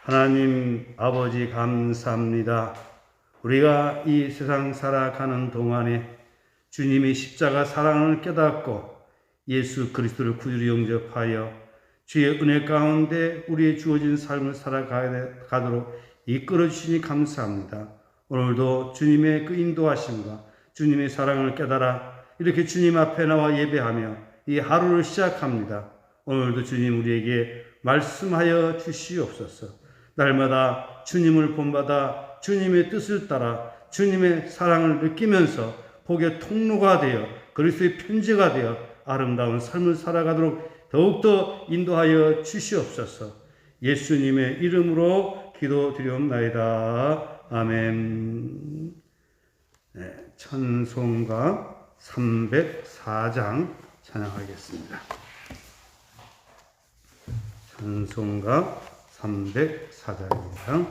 하나님 아버지 감사합니다. 우리가 이 세상 살아가는 동안에 주님의 십자가 사랑을 깨닫고 예수 그리스도를 구주로 영접하여 주의 은혜 가운데 우리의 주어진 삶을 살아가도록 이끌어 주시니 감사합니다. 오늘도 주님의 그 인도하심과 주님의 사랑을 깨달아 이렇게 주님 앞에 나와 예배하며 이 하루를 시작합니다. 오늘도 주님 우리에게 말씀하여 주시옵소서. 날마다 주님을 본받아 주님의 뜻을 따라 주님의 사랑을 느끼면서 복의 통로가 되어 그리스도의 편지가 되어 아름다운 삶을 살아가도록 더욱더 인도하여 주시옵소서. 예수님의 이름으로 기도드리옵나이다. 아멘. 네, 찬송가 304장 찬양하겠습니다. 찬송가 304장입니다.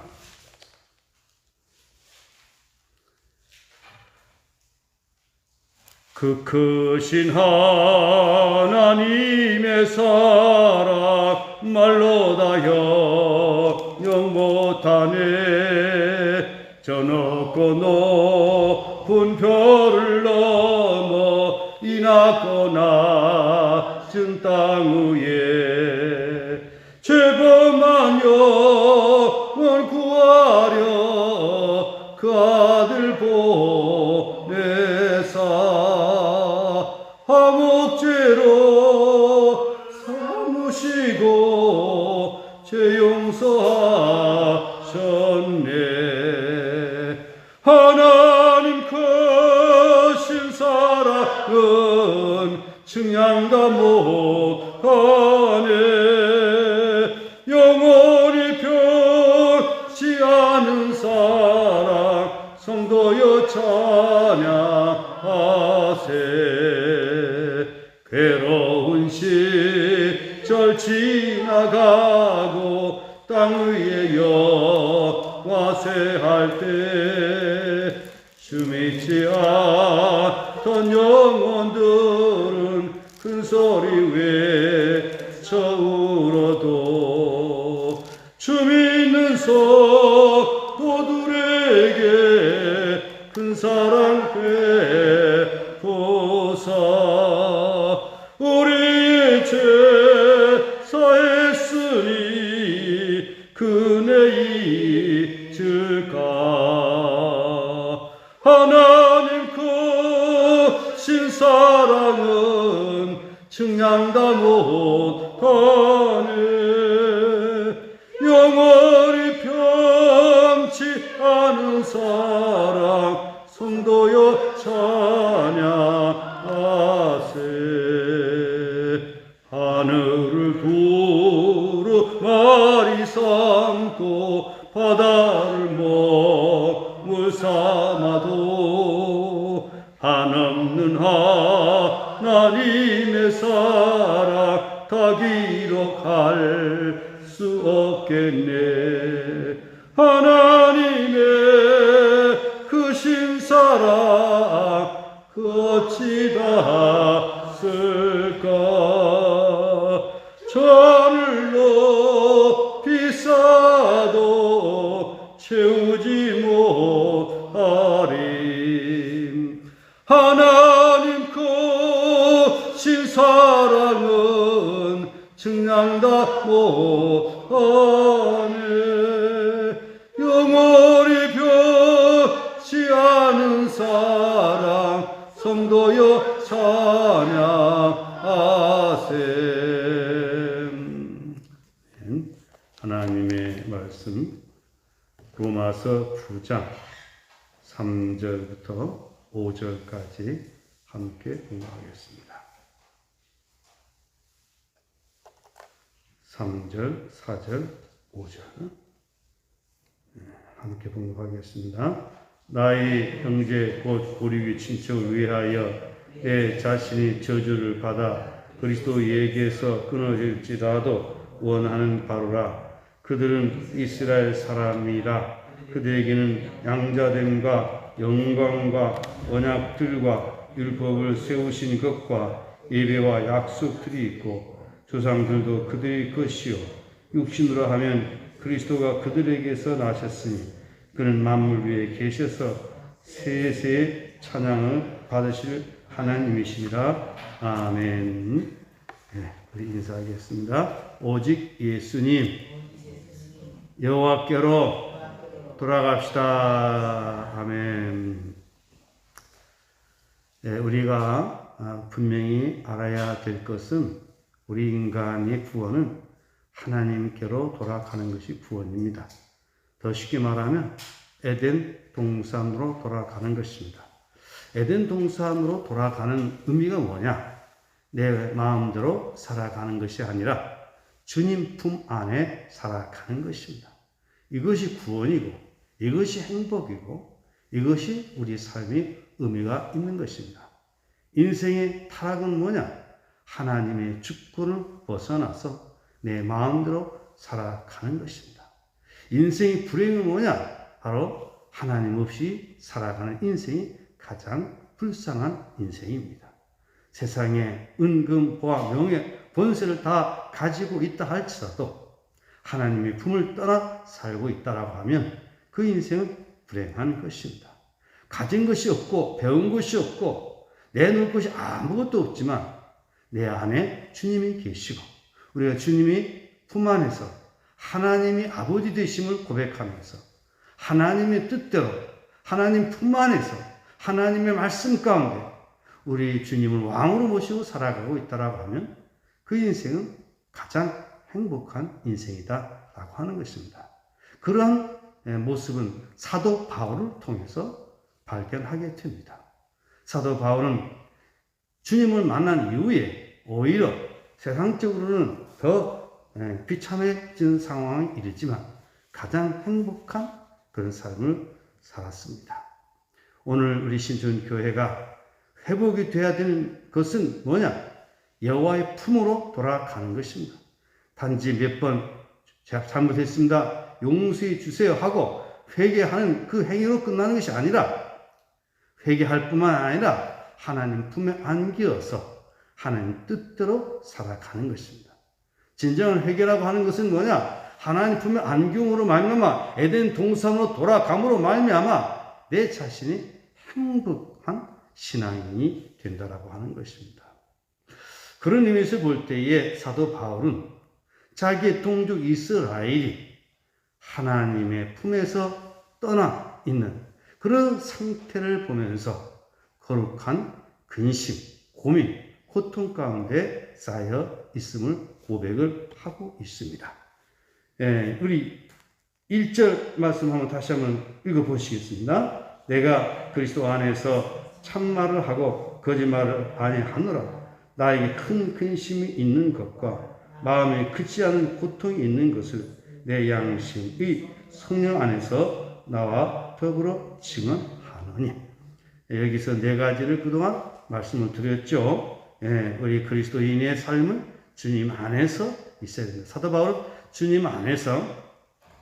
그 크신 하나님의 사랑 말로 다 영영 못하네. 저 높고 높은 별을 넘어 이 낮고 낮은 땅 위에 죄범한 영혼 구하려 그 아들 보내사 화목제로 삼으시고 죄 용서하셨네. 하나님 크신 사랑은 측량다 못하네. 영원히 변치 않은 사랑 성도여 찬양하세. 괴로운 시절 지나가고 땅 위에 영화세할 때 숨있지 않던 영혼들은 큰 소리 외쳐 울어도 춤 있는 성도들에게 큰 사랑 베푸사. 우리의 죄 사했으니 그네 잊을까. 하나님 크신 사랑은 측량다 못하네. 영원히 변치 않은 사랑 성도여 찬양하세. 하늘을 두루마리 삼고 바다를 먹물 삼아도 한없는 하나님의 사랑 다 기록할 수 없겠네. 하나님의 크신 사랑 그 어찌 닿았을까. 천을 높이 쌓아도 채우지 못하리. 하나님 크신 사랑은 측량다 못하네. 영원히 변치 않은 사랑 성도여 찬양하세. 하나님의 말씀 로마서 9장 3절부터 5절까지 함께 공부하겠습니다. 3절, 4절, 5절 함께 봉독하겠습니다. 나의 형제 곧 우리 위 친척을 위하여 내 자신이 저주를 받아 그리스도에게서 끊어질지라도 원하는 바로라. 그들은 이스라엘 사람이라. 그들에게는 양자됨과 영광과 언약들과 율법을 세우신 것과 예배와 약속들이 있고 조상들도 그들의 것이요 육신으로 하면 그리스도가 그들에게서 나셨으니 그는 만물 위에 계셔서 세세의 찬양을 받으실 하나님이시니라. 아멘. 네, 우리 인사하겠습니다. 오직 예수님, 여호와께로 돌아갑시다. 아멘. 네, 우리가 분명히 알아야 될 것은 우리 인간의 구원은 하나님께로 돌아가는 것이 구원입니다. 더 쉽게 말하면 에덴 동산으로 돌아가는 것입니다. 에덴 동산으로 돌아가는 의미가 뭐냐? 내 마음대로 살아가는 것이 아니라 주님 품 안에 살아가는 것입니다. 이것이 구원이고 이것이 행복이고 이것이 우리 삶의 의미가 있는 것입니다. 인생의 타락은 뭐냐? 하나님의 주권을 벗어나서 내 마음대로 살아가는 것입니다. 인생의 불행은 뭐냐? 바로 하나님 없이 살아가는 인생이 가장 불쌍한 인생입니다. 세상에 은금, 보화, 명예, 번세를 다 가지고 있다 할지라도 하나님의 품을 떠나 살고 있다라고 하면 그 인생은 불행한 것입니다. 가진 것이 없고 배운 것이 없고 내놓을 것이 아무것도 없지만 내 안에 주님이 계시고 우리가 주님이 품 안에서 하나님이 아버지 되심을 고백하면서 하나님의 뜻대로 하나님 품 안에서 하나님의 말씀 가운데 우리 주님을 왕으로 모시고 살아가고 있다라고 하면 그 인생은 가장 행복한 인생이다라고 하는 것입니다. 그러한 모습은 사도 바울을 통해서 발견하게 됩니다. 사도 바울은 주님을 만난 이후에 오히려 세상적으로는 더 비참해진 상황에 이르지만 가장 행복한 그런 삶을 살았습니다. 오늘 우리 신촌교회가 회복이 되어야 되는 것은 뭐냐? 여호와의 품으로 돌아가는 것입니다. 단지 몇 번 제가 잘못했습니다, 용서해 주세요 하고 회개하는 그 행위로 끝나는 것이 아니라 회개할 뿐만 아니라 하나님 품에 안기어서 하나님 뜻대로 살아가는 것입니다. 진정한 회개라고 하는 것은 뭐냐? 하나님 품에 안김으로 말미암아 에덴 동산으로 돌아감으로 말미암아 내 자신이 행복한 신앙인이 된다라고 하는 것입니다. 그런 의미에서 볼 때에 사도 바울은 자기의 동족 이스라엘이 하나님의 품에서 떠나 있는 그런 상태를 보면서 거룩한 근심, 고민, 고통 가운데 쌓여 있음을 고백을 하고 있습니다. 우리 1절 말씀 한번 다시 한번 읽어보시겠습니다. 내가 그리스도 안에서 참말을 하고 거짓말을 아니하노라. 나에게 큰 근심이 있는 것과 마음에 그치 않은 고통이 있는 것을 내 양심의 성령 안에서 나와 더불어 증언하노니. 여기서 네 가지를 그동안 말씀을 드렸죠. 우리 그리스도인의 삶은 주님 안에서 있어야 됩니다. 사도 바울은 주님 안에서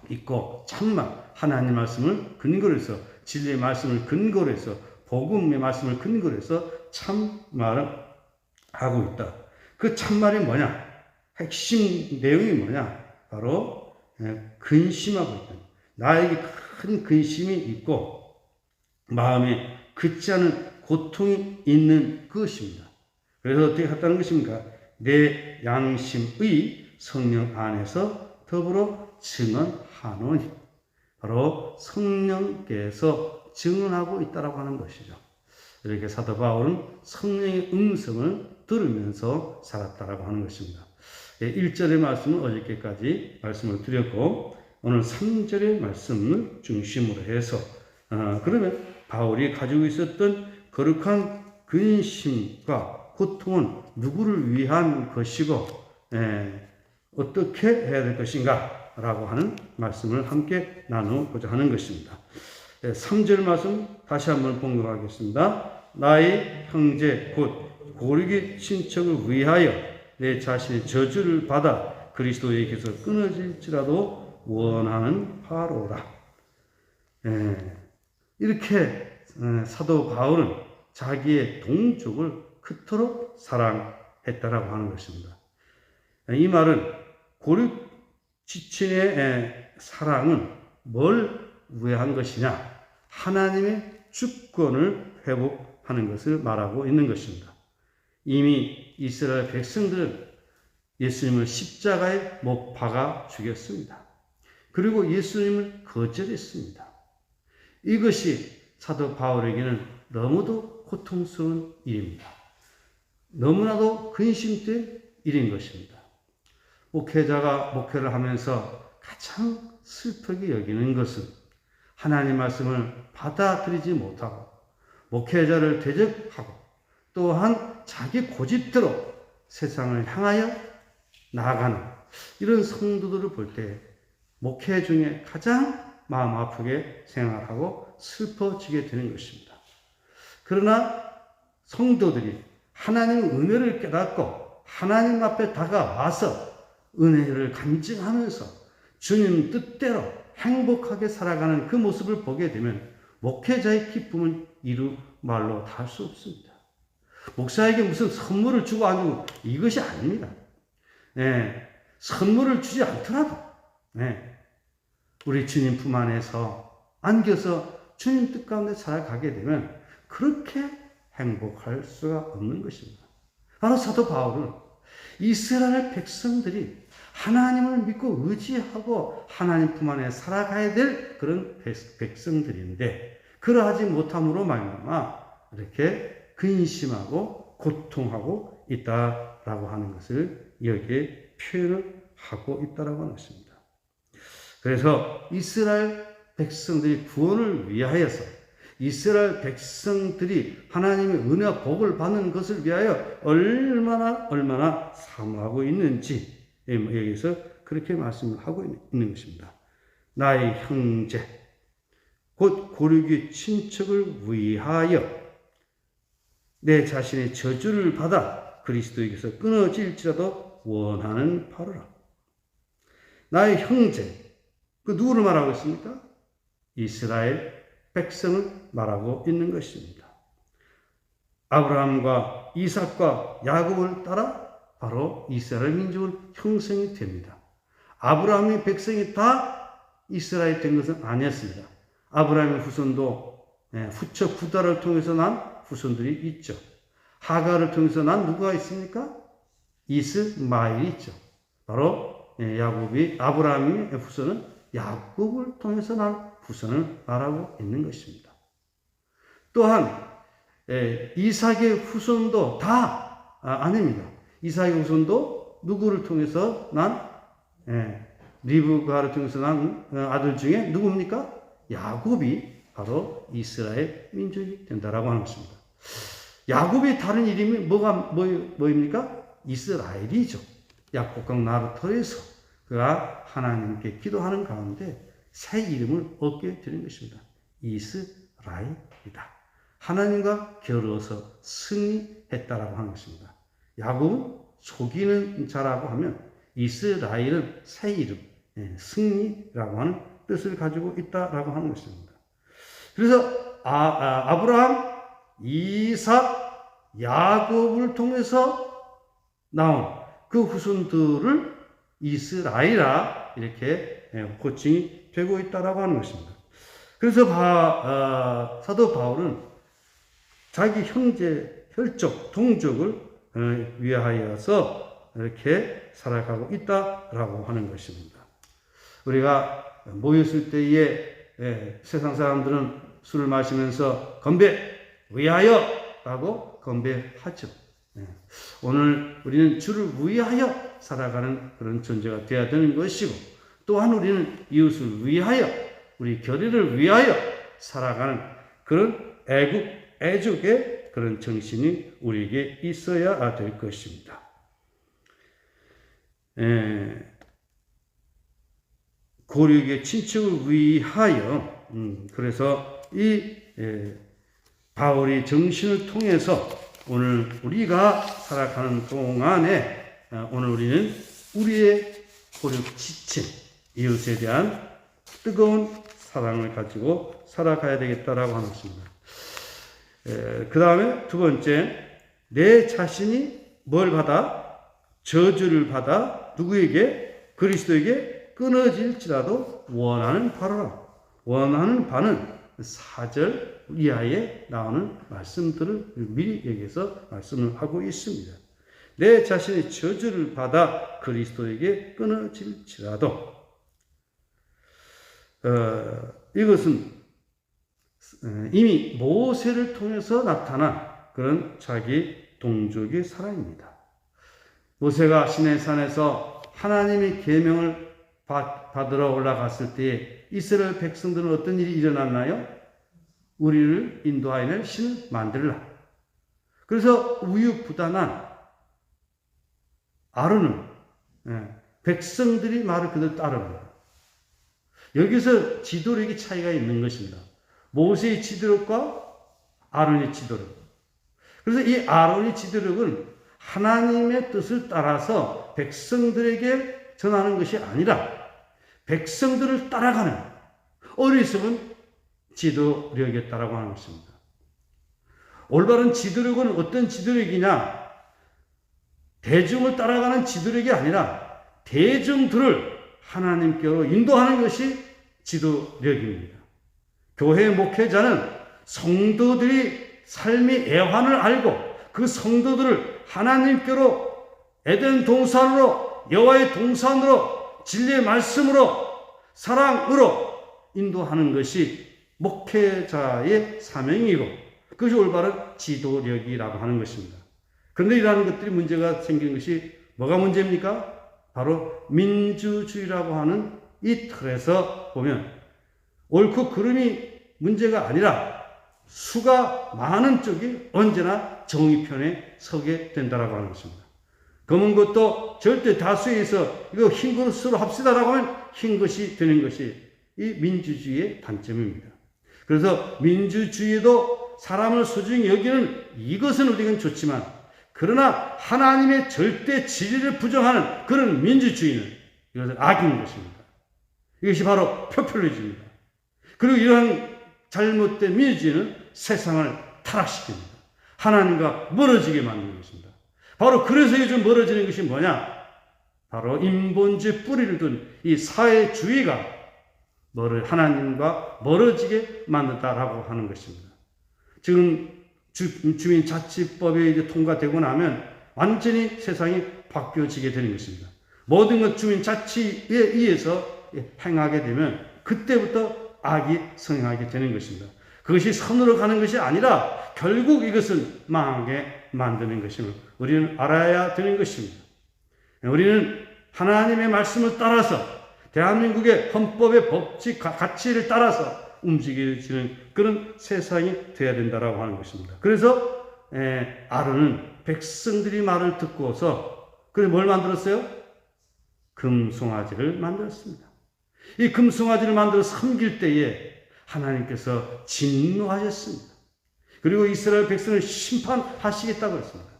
있고 참말, 하나님 말씀을 근거로 해서 진리의 말씀을 근거로 해서 복음의 말씀을 근거로 해서 참말을 하고 있다. 그 참말이 뭐냐? 핵심 내용이 뭐냐? 바로 근심하고 있다. 나에게 큰 근심이 있고 마음에 그치 않은 고통이 있는 것입니다. 그래서 어떻게 했다는 것입니까? 내 양심의 성령 안에서 더불어 증언하노니. 바로 성령께서 증언하고 있다라고 하는 것이죠. 이렇게 사도 바울은 성령의 음성을 들으면서 살았다라고 하는 것입니다. 1절의 말씀은 어저께까지 말씀을 드렸고 오늘 3절의 말씀을 중심으로 해서 그러면 바울이 가지고 있었던 거룩한 근심과 고통은 누구를 위한 것이고 어떻게 해야 될 것인가 라고 하는 말씀을 함께 나누고자 하는 것입니다. 3절 말씀 다시 한번 봉독하겠습니다. 나의 형제 곧 고르기 친척을 위하여 내 자신의 저주를 받아 그리스도에게서 끊어질지라도 원하는 바로라. 이렇게 사도 바울은 자기의 동족을 그토록 사랑했다라고 하는 것입니다. 이 말은 고르 지친의 사랑은 뭘 우회한 것이냐? 하나님의 주권을 회복하는 것을 말하고 있는 것입니다. 이미 이스라엘 백성들은 예수님을 십자가에 못 박아 죽였습니다. 그리고 예수님을 거절했습니다. 이것이 사도 바울에게는 너무도 고통스러운 일입니다. 너무나도 근심된 일인 것입니다. 목회자가 목회를 하면서 가장 슬프게 여기는 것은 하나님 말씀을 받아들이지 못하고 목회자를 대적하고 또한 자기 고집대로 세상을 향하여 나아가는 이런 성도들을 볼 때 목회 중에 가장 마음 아프게 생각하고 슬퍼지게 되는 것입니다. 그러나 성도들이 하나님의 은혜를 깨닫고 하나님 앞에 다가와서 은혜를 간증하면서 주님 뜻대로 행복하게 살아가는 그 모습을 보게 되면 목회자의 기쁨은 이루 말로 다 할 수 없습니다. 목사에게 무슨 선물을 주고 안 주고 이것이 아닙니다. 선물을 주지 않더라도 우리 주님 품 안에서 안겨서 주님 뜻 가운데 살아가게 되면 그렇게 행복할 수가 없는 것입니다. 바로 사도 바울은 이스라엘 백성들이 하나님을 믿고 의지하고 하나님 품 안에 살아가야 될 그런 백성들인데 그러하지 못함으로 말미암아 이렇게 근심하고 고통하고 있다라고 하는 것을 여기에 표현을 하고 있다라고 하는 것입니다. 그래서 이스라엘 백성들이 구원을 위하여서 이스라엘 백성들이 하나님의 은혜와 복을 받는 것을 위하여 얼마나 사모하고 있는지 여기서 그렇게 말씀을 하고 있는 것입니다. 나의 형제 곧 고르기 친척을 위하여 내 자신의 저주를 받아 그리스도에게서 끊어질지라도 원하는 바로라. 나의 형제 그 누구를 말하고 있습니까? 이스라엘 백성을 말하고 있는 것입니다. 아브라함과 이삭과 야곱을 따라 바로 이스라엘 민족은 형성이 됩니다. 아브라함의 백성이 다 이스라엘 된 것은 아니었습니다. 아브라함의 후손도 후처 구다를 통해서 난 후손들이 있죠. 하가를 통해서 난 누구가 있습니까? 이스마엘이 있죠. 바로 야곱이 아브라함의 후손은 야곱을 통해서 난 후손을 말하고 있는 것입니다. 또한 이삭의 후손도 다 아닙니다. 이삭의 후손도 누구를 통해서 난 리브가를 통해서 난 아들 중에 누굽니까? 야곱이 바로 이스라엘 민족이 된다라고 하는 것입니다. 야곱의 다른 이름이 뭐입니까? 이스라엘이죠. 야곱강 나루터에서 그가 하나님께 기도하는 가운데 새 이름을 얻게 되는 것입니다. 이스라엘이다. 하나님과 겨루어서 승리했다라고 하는 것입니다. 야곱은 속이는 자라고 하면 이스라엘은 새 이름, 승리라고 하는 뜻을 가지고 있다라고 하는 것입니다. 그래서 아브라함, 이삭, 야곱을 통해서 나온 그 후손들을 이스라엘이라 이렇게 호칭이 되고 있다라고 하는 것입니다. 그래서 사도 바울은 자기 형제, 혈족, 동족을 위하여서 이렇게 살아가고 있다라고 하는 것입니다. 우리가 모였을 때에 세상 사람들은 술을 마시면서 건배 위하여 라고 건배하죠. 오늘 우리는 주를 위하여 살아가는 그런 존재가 되어야 되는 것이고 또한 우리는 이웃을 위하여 우리 교회를 위하여 살아가는 그런 애국의 그런 정신이 우리에게 있어야 될 것입니다. 고륙의 친척을 위하여 그래서 이 바울의 정신을 통해서 오늘 우리가 살아가는 동안에 오늘 우리는 우리의 고륙 지친 이웃에 대한 뜨거운 사랑을 가지고 살아가야 되겠다라고 하는 것입니다. 그 다음에 두 번째, 내 자신이 뭘 받아? 저주를 받아 누구에게? 그리스도에게 끊어질지라도 원하는 바로라. 원하는 바는 4절 이하에 나오는 말씀들을 미리 여기서 말씀을 하고 있습니다. 내 자신의 저주를 받아 그리스도에게 끊어질지라도 이것은 이미 모세를 통해서 나타난 그런 자기 동족의 사랑입니다. 모세가 시내산에서 하나님의 계명을 받으러 올라갔을 때에 이스라엘 백성들은 어떤 일이 일어났나요? 우리를 인도하여 낼 신을 만들라. 그래서 우유부단한 아론은 백성들이 말을 그대로 따릅니다. 여기서 지도력의 차이가 있는 것입니다. 모세의 지도력과 아론의 지도력. 그래서 이 아론의 지도력은 하나님의 뜻을 따라서 백성들에게 전하는 것이 아니라 백성들을 따라가는 어리석은 지도력이었다라고 하는 것입니다. 올바른 지도력은 어떤 지도력이냐? 대중을 따라가는 지도력이 아니라 대중들을 하나님께로 인도하는 것이 지도력입니다. 교회 목회자는 성도들이 삶의 애환을 알고 그 성도들을 하나님께로 에덴 동산으로 여호와의 동산으로 진리의 말씀으로 사랑으로 인도하는 것이 목회자의 사명이고 그것이 올바른 지도력이라고 하는 것입니다. 그런데 이러한 것들이 문제가 생기는 것이 뭐가 문제입니까? 바로 민주주의라고 하는 이 틀에서 보면 옳고 그름이 문제가 아니라 수가 많은 쪽이 언제나 정의 편에 서게 된다라고 하는 것입니다. 검은 것도 절대 다수에서 이거 흰 것으로 합시다라고 하면 흰 것이 되는 것이 이 민주주의의 단점입니다. 그래서 민주주의도 사람을 소중히 여기는 이것은 우리는 좋지만 그러나 하나님의 절대 진리를 부정하는 그런 민주주의는 이것은 악인 것입니다. 이것이 바로 표퓰리즘입니다. 그리고 이러한 잘못된 민주주의는 세상을 타락시킵니다. 하나님과 멀어지게 만드는 것입니다. 바로 그래서 요즘 멀어지는 것이 뭐냐? 바로 인본주의 뿌리를 둔 이 사회주의가 하나님과 멀어지게 만든다라고 하는 것입니다. 지금 주민자치법이 이제 통과되고 나면 완전히 세상이 바뀌어지게 되는 것입니다. 모든 것 주민자치에 의해서 행하게 되면 그때부터 악이 성행하게 되는 것입니다. 그것이 선으로 가는 것이 아니라 결국 이것은 망하게 만드는 것임을 우리는 알아야 되는 것입니다. 우리는 하나님의 말씀을 따라서 대한민국의 헌법의 법칙, 가치를 따라서 움직여지는 그런 세상이 되어야 된다라고 하는 것입니다. 그래서 아론은 백성들이 말을 듣고서 그래서 뭘 만들었어요? 금송아지를 만들었습니다. 이 금송아지를 만들어 섬길 때에 하나님께서 진노하셨습니다. 그리고 이스라엘 백성을 심판하시겠다고 했습니다.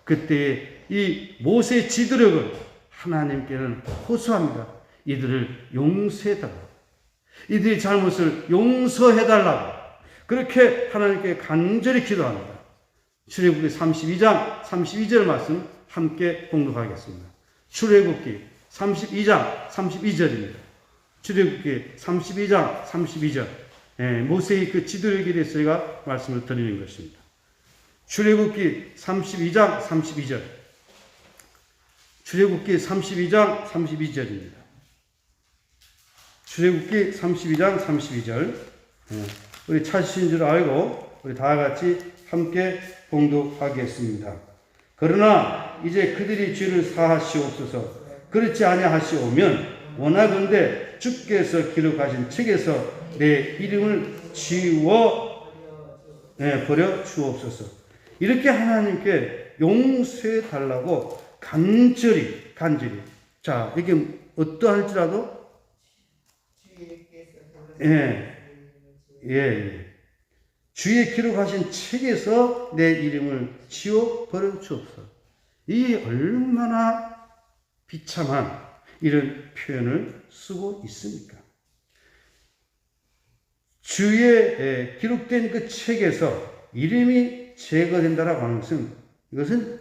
그때 이 모세의 지도력은 하나님께는 호소합니다. 이들을 용서해달라고. 이들의 잘못을 용서해달라고. 그렇게 하나님께 간절히 기도합니다. 출애굽기 32장 32절 말씀 함께 봉독하겠습니다. 출애굽기 32장 32절입니다. 출애굽기 32장 32절. 모세의 그 지도력에 대해서 제가 말씀을 드리는 것입니다. 출애굽기 32장 32절. 출애굽기 32장 32절입니다. 출애굽기 32장 32절. 우리 찾으신 줄 알고 우리 다 같이 함께 봉독하겠습니다. 그러나 이제 그들이 죄를 사하시옵소서. 그렇지 아니하시오면 원하건대 주께서 기록하신 책에서 내 이름을 지워 버려 주옵소서. 이렇게 하나님께 용서해 달라고 간절히. 자, 이게 어떠할지라도 주의 기록하신 책에서 내 이름을 지워 버려 주옵소서. 이 얼마나 비참한 이런 표현을 쓰고 있습니까? 주의 기록된 그 책에서 이름이 제거된다라고 하는 것은 이것은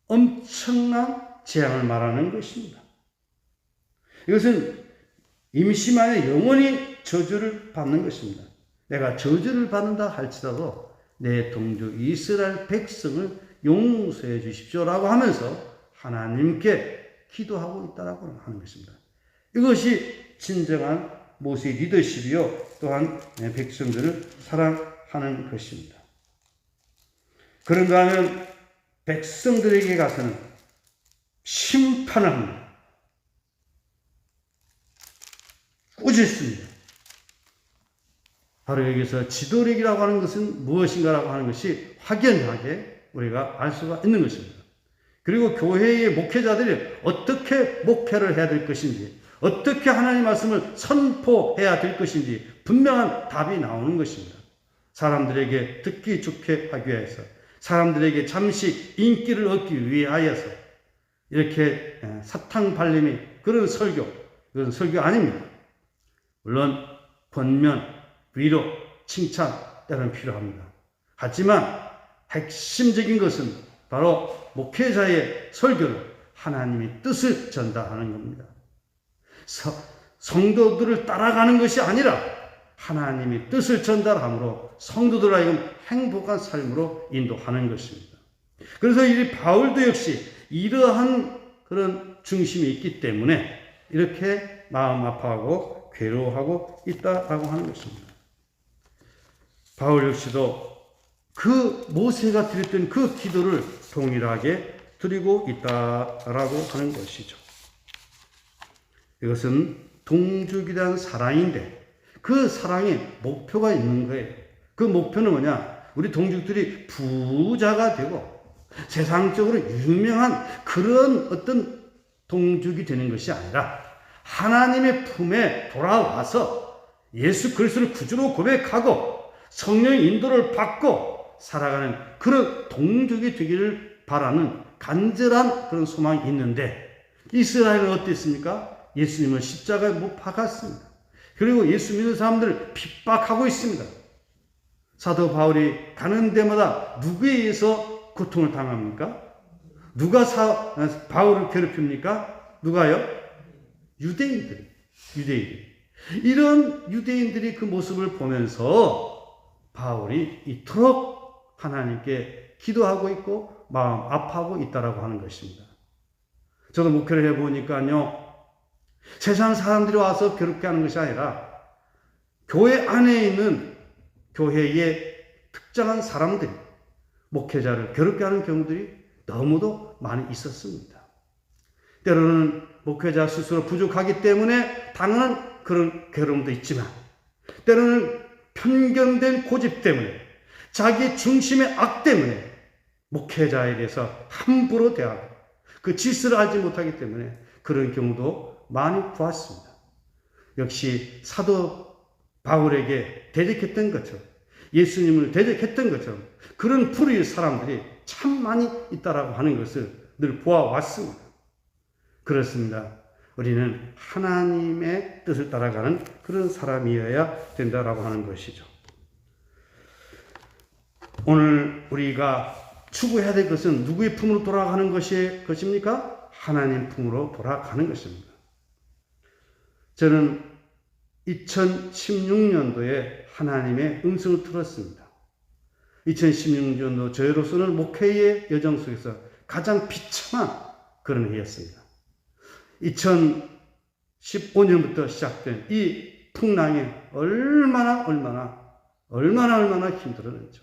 엄청난 재앙을 말하는 것입니다. 이것은 임시만에 영원히 저주를 받는 것입니다. 내가 저주를 받는다 할지라도 내 동족 이스라엘 백성을 용서해 주십시오라고 하면서 하나님께 기도하고 있다라고 하는 것입니다. 이것이 진정한 모세의 리더십이요 또한 백성들을 사랑하는 것입니다. 그런가 하면 백성들에게 가서는 심판을 합니다. 꾸짖습니다. 바로 여기서 지도력이라고 하는 것은 무엇인가라고 하는 것이 확연하게 우리가 알 수가 있는 것입니다. 그리고 교회의 목회자들이 어떻게 목회를 해야 될 것인지, 어떻게 하나님의 말씀을 선포해야 될 것인지 분명한 답이 나오는 것입니다. 사람들에게 듣기 좋게 하기 위해서, 사람들에게 잠시 인기를 얻기 위하여서 이렇게 사탕 발림이 그런 설교, 그건 설교 아닙니다. 물론 권면, 위로, 칭찬 때는 필요합니다. 하지만 핵심적인 것은 바로 목회자의 설교를 하나님의 뜻을 전달하는 겁니다. 성도들을 따라가는 것이 아니라 하나님의 뜻을 전달함으로 성도들 하여금 행복한 삶으로 인도하는 것입니다. 그래서 이 바울도 역시 이러한 그런 중심이 있기 때문에 이렇게 마음 아파하고 괴로워하고 있다라고 하는 것입니다. 바울 역시도 그 모세가 드렸던 그 기도를 동일하게 드리고 있다라고 하는 것이죠. 이것은 동족에 대한 사랑인데 그 사랑에 목표가 있는 거예요. 그 목표는 뭐냐? 우리 동족들이 부자가 되고 세상적으로 유명한 그런 어떤 동족이 되는 것이 아니라 하나님의 품에 돌아와서 예수 그리스도를 구주로 고백하고 성령의 인도를 받고 살아가는 그런 동족이 되기를 바라는 간절한 그런 소망이 있는데 이스라엘은 어땠습니까? 예수님을 십자가에 못 박았습니다. 그리고 예수 믿는 사람들을 핍박하고 있습니다. 사도 바울이 가는 데마다 누구에 의해서 고통을 당합니까? 누가 바울을 괴롭힙니까? 누가요? 유대인들. 이런 유대인들이 그 모습을 보면서 바울이 이토록 하나님께 기도하고 있고 마음 아파하고 있다라고 하는 것입니다. 저도 목회를 해보니까요. 세상 사람들이 와서 괴롭게 하는 것이 아니라 교회 안에 있는 교회의 특정한 사람들이 목회자를 괴롭게 하는 경우들이 너무도 많이 있었습니다. 때로는 목회자 스스로 부족하기 때문에 당하는 그런 괴로움도 있지만 때로는 편견된 고집 때문에 자기 중심의 악 때문에 목회자에 대해서 함부로 대하고 그 질서를 알지 못하기 때문에 그런 경우도 많이 보았습니다. 역시 사도 바울에게 대적했던 것처럼 예수님을 대적했던 것처럼 그런 불의의 사람들이 참 많이 있다라고 하는 것을 늘 보아왔습니다. 그렇습니다. 우리는 하나님의 뜻을 따라가는 그런 사람이어야 된다라고 하는 것이죠. 오늘 우리가 추구해야 될 것은 누구의 품으로 돌아가는 것입니까? 하나님 품으로 돌아가는 것입니다. 저는 2016년도에 하나님의 음성을 들었습니다. 2016년도 저희로서는 목회의 여정 속에서 가장 비참한 그런 해였습니다. 2015년부터 시작된 이 풍랑이 얼마나 힘들었는지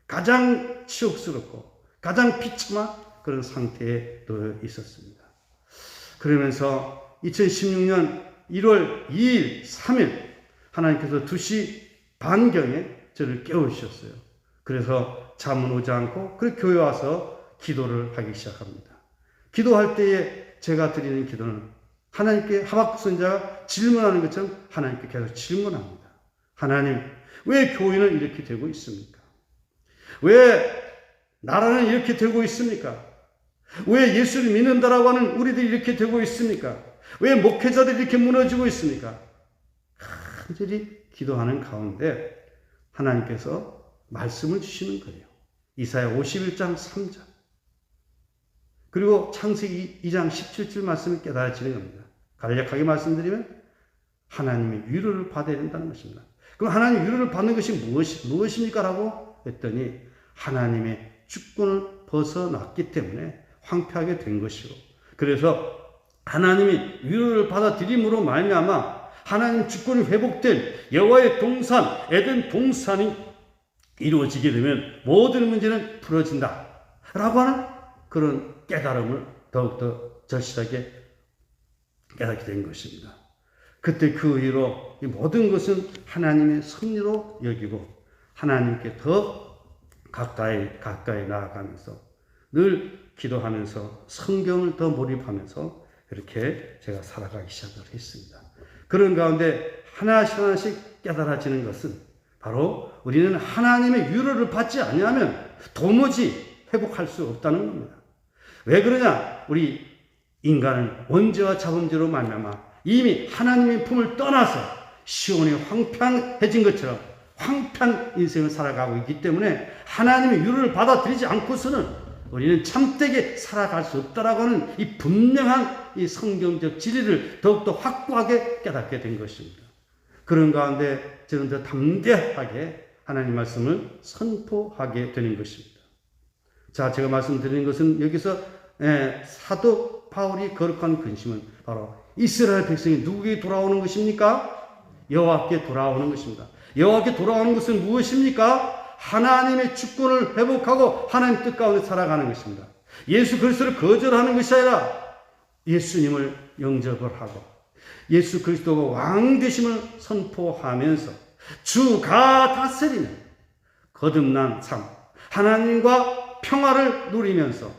가장 치욕스럽고 가장 비참한 그런 상태에 놓여 있었습니다. 그러면서 2016년 1월 2일, 3일 하나님께서 2시 반경에 저를 깨우셨어요. 그래서 잠은 오지 않고 그 교회 와서 기도를 하기 시작합니다. 기도할 때에 제가 드리는 기도는 하나님께 하박국 선지자가 질문하는 것처럼 하나님께 계속 질문합니다. 하나님, 왜 교회는 이렇게 되고 있습니까? 왜 나라는 이렇게 되고 있습니까? 왜 예수를 믿는다라고 하는 우리들이 이렇게 되고 있습니까? 왜 목회자들이 이렇게 무너지고 있습니까? 간절히 기도하는 가운데 하나님께서 말씀을 주시는 거예요. 이사야 51장 3절 그리고 창세기 2장 17절 말씀이 깨달아지는 겁니다. 간략하게 말씀드리면 하나님의 위로를 받아야 된다는 것입니다. 그럼 하나님의 위로를 받는 것이 무엇입니까? 라고 했더니 하나님의 주권을 벗어났기 때문에 황폐하게 된 것이고, 그래서 하나님이 위로를 받아들임으로 말미암아 하나님 주권이 회복된 여호와의 동산 에덴 동산이 이루어지게 되면 모든 문제는 풀어진다 라고 하는 그런 깨달음을 더욱더 절실하게 깨닫게 된 것입니다. 그때 그 이후로 이 모든 것은 하나님의 섭리로 여기고 하나님께 더 가까이 나아가면서 늘 기도하면서 성경을 더 몰입하면서 이렇게 제가 살아가기 시작을 했습니다. 그런 가운데 하나씩 깨달아지는 것은 바로 우리는 하나님의 위로를 받지 아니하면 도무지 회복할 수 없다는 겁니다. 왜 그러냐? 우리 인간은 원죄와 자범죄로 말미암아 이미 하나님의 품을 떠나서 시온이 황폐해진 것처럼 황폐한 인생을 살아가고 있기 때문에 하나님의 위로를 받아들이지 않고서는 우리는 참되게 살아갈 수 없다라고 하는 이 분명한 이 성경적 진리를 더욱더 확고하게 깨닫게 된 것입니다. 그런 가운데 저는 더 담대하게 하나님 말씀을 선포하게 되는 것입니다. 자, 제가 말씀드리는 것은 여기서 사도 바울이 거룩한 근심은 바로 이스라엘 백성이 누구에게 돌아오는 것입니까? 여호와께 돌아오는 것입니다. 여호와께 돌아오는 것은 무엇입니까? 하나님의 주권을 회복하고 하나님 뜻 가운데 살아가는 것입니다. 예수 그리스도를 거절하는 것이 아니라 예수님을 영접을 하고 예수 그리스도가 왕 되심을 선포하면서 주가 다스리는 거듭난 삶, 하나님과 평화를 누리면서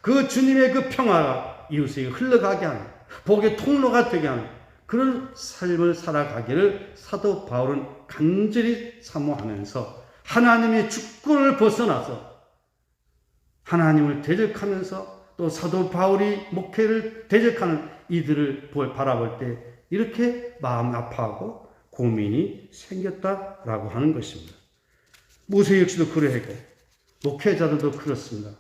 그 주님의 그 평화가 이웃에게 흘러가게 하는 복의 통로가 되게 하는 그런 삶을 살아가기를 사도 바울은 간절히 사모하면서 하나님의 주권을 벗어나서 하나님을 대적하면서 또 사도 바울이 목회를 대적하는 이들을 바라볼 때 이렇게 마음 아파하고 고민이 생겼다라고 하는 것입니다. 모세 역시도 그러했고 목회자들도 그렇습니다.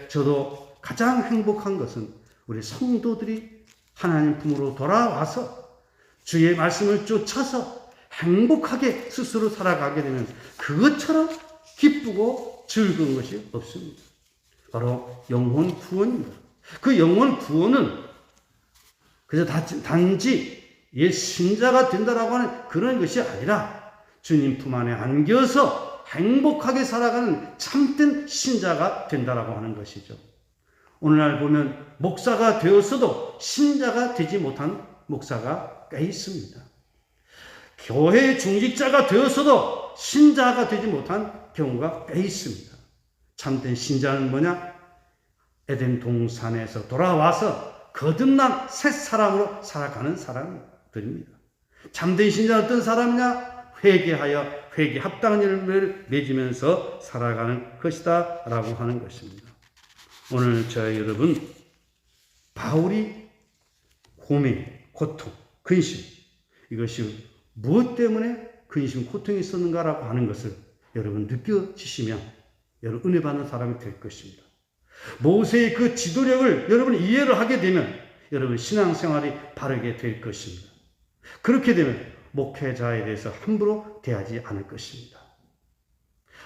저도 가장 행복한 것은 우리 성도들이 하나님 품으로 돌아와서 주의 말씀을 쫓아서 행복하게 스스로 살아가게 되면 그것처럼 기쁘고 즐거운 것이 없습니다. 바로 영혼 구원입니다. 그 영혼 구원은 그저 단지 옛 신자가 된다라고 하는 그런 것이 아니라 주님 품 안에 안겨서 행복하게 살아가는 참된 신자가 된다라고 하는 것이죠. 오늘날 보면 목사가 되었어도 신자가 되지 못한 목사가 꽤 있습니다. 교회의 중직자가 되었어도 신자가 되지 못한 경우가 꽤 있습니다. 참된 신자는 뭐냐? 에덴 동산에서 돌아와서 거듭난 새 사람으로 살아가는 사람들입니다. 참된 신자는 어떤 사람이냐? 회개하여 회개 합당한 열매를 맺으면서 살아가는 것이다 라고 하는 것입니다. 오늘 저희 여러분, 바울이 고민, 고통, 근심, 이것이 무엇 때문에 근심, 고통이 있었는가라고 하는 것을 여러분 느껴지시면 여러분 은혜 받는 사람이 될 것입니다. 모세의 그 지도력을 여러분이 이해를 하게 되면 여러분 신앙생활이 바르게 될 것입니다. 그렇게 되면 목회자에 대해서 함부로 대하지 않을 것입니다.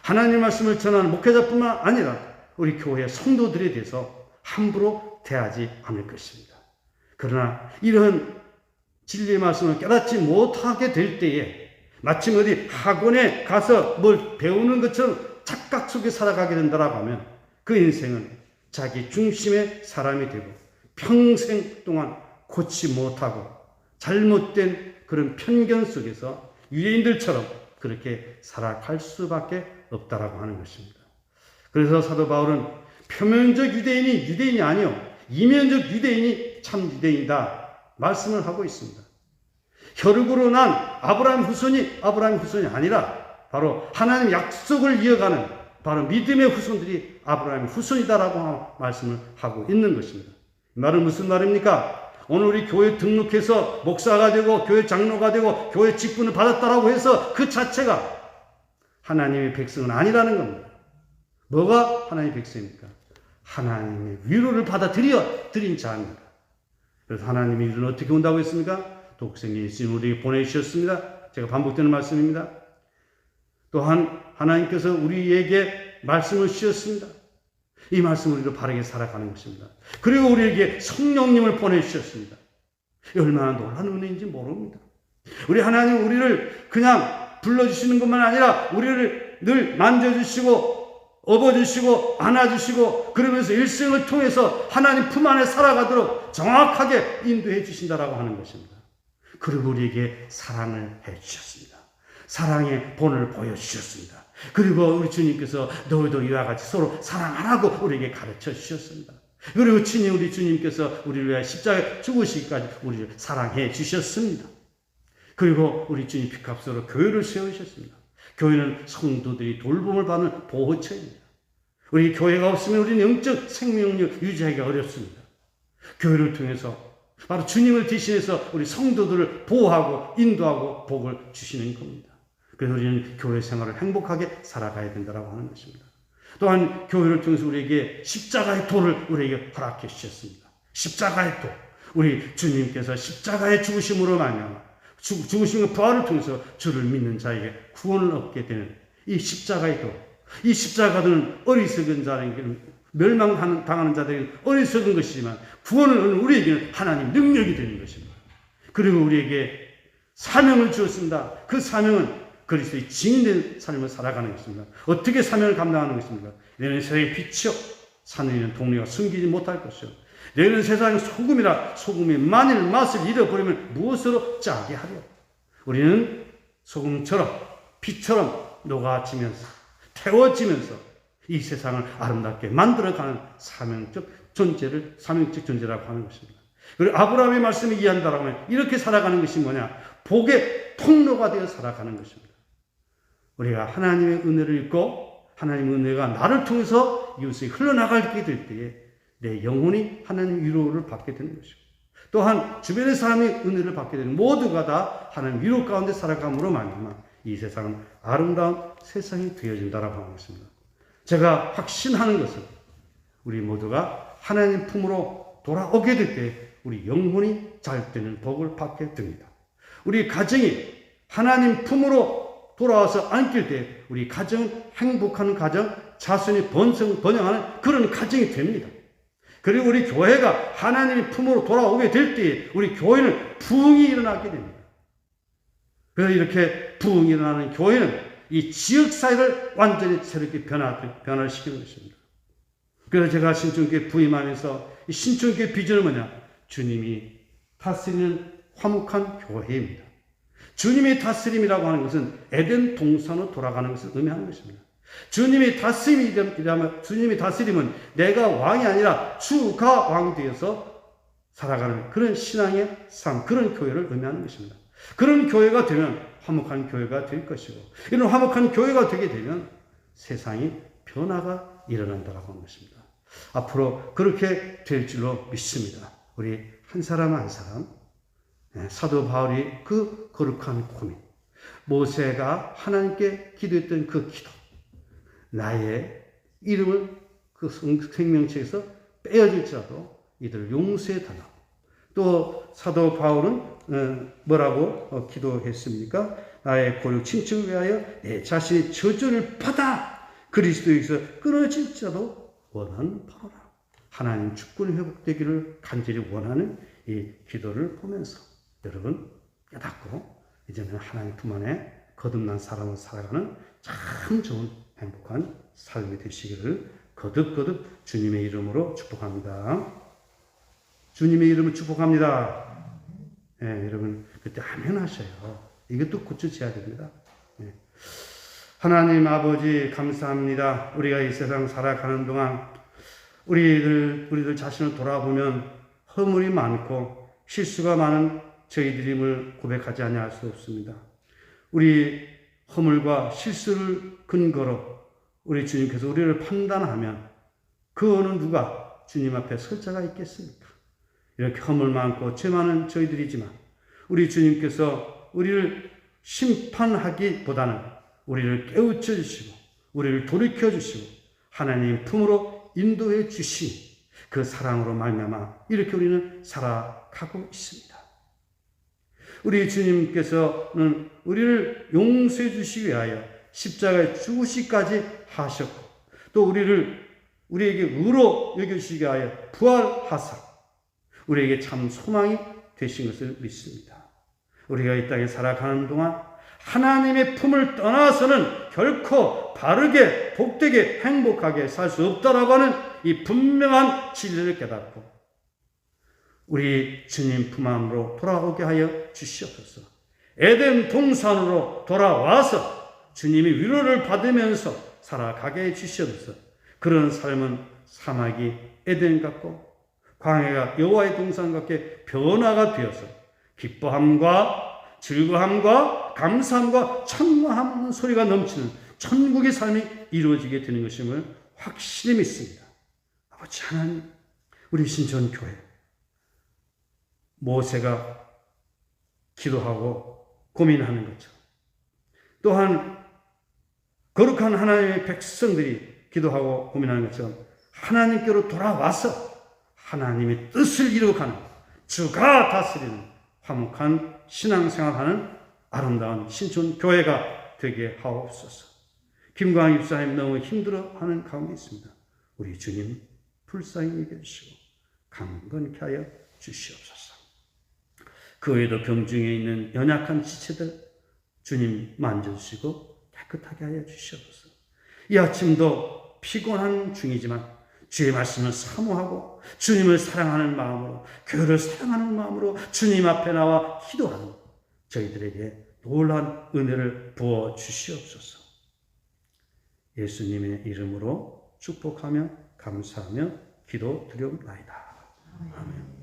하나님 말씀을 전하는 목회자뿐만 아니라 우리 교회 성도들에 대해서 함부로 대하지 않을 것입니다. 그러나 이런 진리의 말씀을 깨닫지 못하게 될 때에 마침 어디 학원에 가서 뭘 배우는 것처럼 착각 속에 살아가게 된다라고 하면 그 인생은 자기 중심의 사람이 되고 평생 동안 고치 못하고 잘못된 그런 편견 속에서 유대인들처럼 그렇게 살아갈 수밖에 없다라고 하는 것입니다. 그래서 사도 바울은 표면적 유대인이 유대인이 아니요 이면적 유대인이 참 유대인이다 말씀을 하고 있습니다. 혈육으로 난 아브라함 후손이 아니라 바로 하나님 약속을 이어가는 바로 믿음의 후손들이 아브라함의 후손이다라고 말씀을 하고 있는 것입니다. 이 말은 무슨 말입니까? 오늘 우리 교회 등록해서 목사가 되고 교회 장로가 되고 교회 직분을 받았다라고 해서 그 자체가 하나님의 백성은 아니라는 겁니다. 뭐가 하나님의 백성입니까? 하나님의 위로를 받아들인 자입니다. 그래서 하나님이 이들은 어떻게 온다고 했습니까? 독생 예수님을 우리에게 보내주셨습니다. 제가 반복되는 말씀입니다. 또한 하나님께서 우리에게 말씀을 주셨습니다. 이 말씀을 우리로 바르게 살아가는 것입니다. 그리고 우리에게 성령님을 보내주셨습니다. 얼마나 놀라운 은혜인지 모릅니다. 우리 하나님 우리를 그냥 불러주시는 것만 아니라 우리를 늘 만져주시고 업어주시고 안아주시고 그러면서 일생을 통해서 하나님 품 안에 살아가도록 정확하게 인도해 주신다라고 하는 것입니다. 그리고 우리에게 사랑을 해 주셨습니다. 사랑의 본을 보여주셨습니다. 그리고 우리 주님께서 너희도 이와 같이 서로 사랑하라고 우리에게 가르쳐 주셨습니다. 그리고 친히 우리 주님께서 우리를 위하여 십자가에 죽으시기까지 우리를 사랑해 주셨습니다. 그리고 우리 주님 피값으로 교회를 세우셨습니다. 교회는 성도들이 돌봄을 받는 보호처입니다. 우리 교회가 없으면 우리는 영적 생명력 유지하기가 어렵습니다. 교회를 통해서 바로 주님을 대신해서 우리 성도들을 보호하고 인도하고 복을 주시는 겁니다. 그래서 우리는 교회 생활을 행복하게 살아가야 된다고 하는 것입니다. 또한 교회를 통해서 우리에게 십자가의 도를 우리에게 허락해 주셨습니다. 십자가의 도. 우리 주님께서 십자가의 죽으심으로 말미암아 죽으심과 부활을 통해서 주를 믿는 자에게 구원을 얻게 되는 이 십자가의 도. 이 십자가는 어리석은 자에게는 멸망당하는 자들에게는 어리석은 것이지만 구원을 얻는 우리에게는 하나님 능력이 되는 것입니다. 그리고 우리에게 사명을 주었습니다. 그 사명은 그리스도의 증인된 삶을 살아가는 것입니다. 어떻게 사명을 감당하는 것입니까? 너희는 세상의 빛이요 산에 있는 동네가 숨기지 못할 것이요 너희는 세상의 소금이라 소금이 만일 맛을 잃어버리면 무엇으로 짜게 하려. 우리는 소금처럼 빛처럼 녹아지면서 태워지면서 이 세상을 아름답게 만들어가는 사명적 존재라고 하는 것입니다. 그리고 아브라함의 말씀을 이해한다라고 하면 이렇게 살아가는 것이 뭐냐? 복의 통로가 되어 살아가는 것입니다. 우리가 하나님의 은혜를 읽고 하나님의 은혜가 나를 통해서 이웃에 흘러나가게 될 때에 내 영혼이 하나님의 위로를 받게 되는 것이고 또한 주변의 사람이 은혜를 받게 되는 모두가 다 하나님 위로 가운데 살아감으로 말미암아 이 세상은 아름다운 세상이 되어진다라고 하는 것입니다. 제가 확신하는 것은 우리 모두가 하나님 품으로 돌아오게 될 때 우리 영혼이 잘 되는 복을 받게 됩니다. 우리 가정이 하나님 품으로 돌아와서 안길 때 우리 가정은 행복한 가정, 자손이 번영하는 그런 가정이 됩니다. 그리고 우리 교회가 하나님의 품으로 돌아오게 될 때 우리 교회는 부흥이 일어나게 됩니다. 그래서 이렇게 부흥이 일어나는 교회는 이 지역사회를 완전히 새롭게 변화를 시키는 것입니다. 그래서 제가 신촌교회 부임하면서 이 신촌교회 비전은 뭐냐? 주님이 다스리는 화목한 교회입니다. 주님의 다스림이라고 하는 것은 에덴 동산으로 돌아가는 것을 의미하는 것입니다. 주님의 다스림은 내가 왕이 아니라 주가 왕이 되어서 살아가는 그런 신앙의 삶, 그런 교회를 의미하는 것입니다. 그런 교회가 되면 화목한 교회가 될 것이고 이런 화목한 교회가 되게 되면 세상이 변화가 일어난다고 하는 것입니다. 앞으로 그렇게 될 줄로 믿습니다. 우리 한 사람 한 사람 사도 바울이 그 거룩한 고민 모세가 하나님께 기도했던 그 기도 나의 이름을 그 생명책에서 빼어질지라도 이들을 용서해 달라고 또 사도 바울은 뭐라고 기도했습니까? 나의 고륙 친척을 위하여 내 자신의 저주를 받아 그리스도에서 끊어질지라도 원하는 바로라. 하나님 주권이 회복되기를 간절히 원하는 이 기도를 보면서 여러분 깨닫고 이제는 하나님 품 안에 거듭난 사람을 살아가는 참 좋은 행복한 삶이 되시기를 거듭거듭 주님의 이름으로 축복합니다. 주님의 이름을 축복합니다. 여러분 그때 아멘 하셔요. 이것도 고쳐져야 됩니다. 하나님 감사합니다. 우리가 이 세상 살아가는 동안 우리들 자신을 돌아보면 허물이 많고 실수가 많은 저희들임을 고백하지 아니할 수 없습니다. 우리 허물과 실수를 근거로 우리 주님께서 우리를 판단하면 그 어느 누가 주님 앞에 설 자가 있겠습니까? 이렇게 허물 많고 죄 많은 저희들이지만 우리 주님께서 우리를 심판하기보다는 우리를 깨우쳐 주시고 우리를 돌이켜 주시고 하나님 품으로 인도해 주시니 그 사랑으로 말미암아 이렇게 우리는 살아가고 있습니다. 우리 주님께서는 우리를 용서해 주시기 위하여 십자가에 죽으시기까지 하셨고, 또 우리에게 의로 여겨주시기 위하여 부활하사 우리에게 참 소망이 되신 것을 믿습니다. 우리가 이 땅에 살아가는 동안 하나님의 품을 떠나서는 결코 바르게 복되게 행복하게 살 수 없다라고 하는 이 분명한 진리를 깨닫고 우리 주님 품 안으로 돌아오게 하여 주시옵소서. 에덴 동산으로 돌아와서 주님이 위로를 받으면서 살아가게 해 주시옵소서. 그런 삶은 사막이 에덴 같고 광야가 여호와의 동산 같게 변화가 되어서 기뻐함과 즐거움과 감사함과 청하는 소리가 넘치는 천국의 삶이 이루어지게 되는 것임을 확실히 믿습니다. 아버지 하나님, 우리 신천교회 모세가 기도하고 고민하는 것처럼, 또한 거룩한 하나님의 백성들이 기도하고 고민하는 것처럼 하나님께로 돌아와서 하나님의 뜻을 이루어가는, 주가 다스리는 화목한 신앙생활하는 아름다운 신촌교회가 되게 하옵소서. 김광희 집사님 너무 힘들어하는 가운데 있습니다. 우리 주님 불쌍히 여겨주시고 강건케 하여 주시옵소서. 그 외에도 병중에 있는 연약한 지체들 주님 만져주시고 깨끗하게 하여 주시옵소서. 이 아침도 피곤한 중이지만 주의 말씀을 사모하고 주님을 사랑하는 마음으로, 교회를 사랑하는 마음으로 주님 앞에 나와 기도하는 저희들에게 놀라운 은혜를 부어 주시옵소서. 예수님의 이름으로 축복하며 감사하며 기도드려옵나이다. 아멘.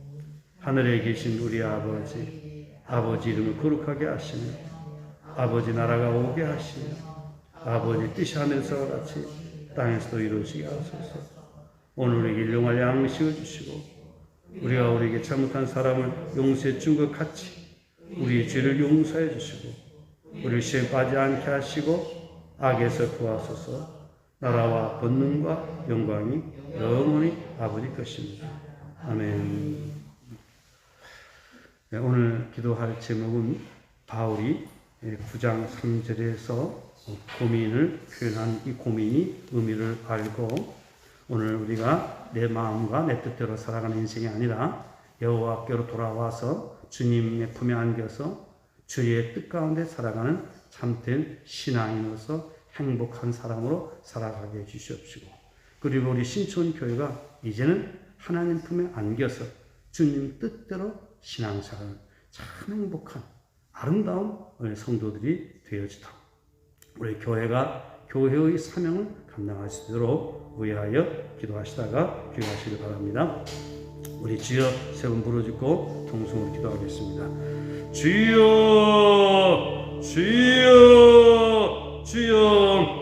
하늘에 계신 우리 아버지, 아버지 이름을 거룩하게 하시며 아버지 나라가 오게 하시며 아버지 뜻이 하늘에서 같이 땅에서도 이루어지게 하소서. 오늘 우리에게 일용할 양식을 주시고 우리가 우리에게 잘못한 사람을 용서해 준 것 같이 우리의 죄를 용서해 주시고 우리를 시험에 빠지지 않게 하시고 악에서 구하소서. 나라와 권능과 영광이 영원히 아버지 것입니다. 아멘. 네, 오늘 기도할 제목은 바울이 9장 3절에서 고민을 표현한 이 고민이 의미를 알고, 오늘 우리가 내 마음과 내 뜻대로 살아가는 인생이 아니라 여호와께로 돌아와서 주님의 품에 안겨서 주의 뜻 가운데 살아가는 참된 신앙인으로서 행복한 사람으로 살아가게 해주시옵시고, 그리고 우리 신촌교회가 이제는 하나님 품에 안겨서 주님 뜻대로 신앙생활을 참 행복한 아름다운 성도들이 되어지도록 우리 교회가 교회의 사명을 감당할 수 있도록 위하여 기도하시다가 귀하시길 바랍니다. 우리 주여 세 번 부르짖고 통성으로 기도하겠습니다. 주여 주여 주여.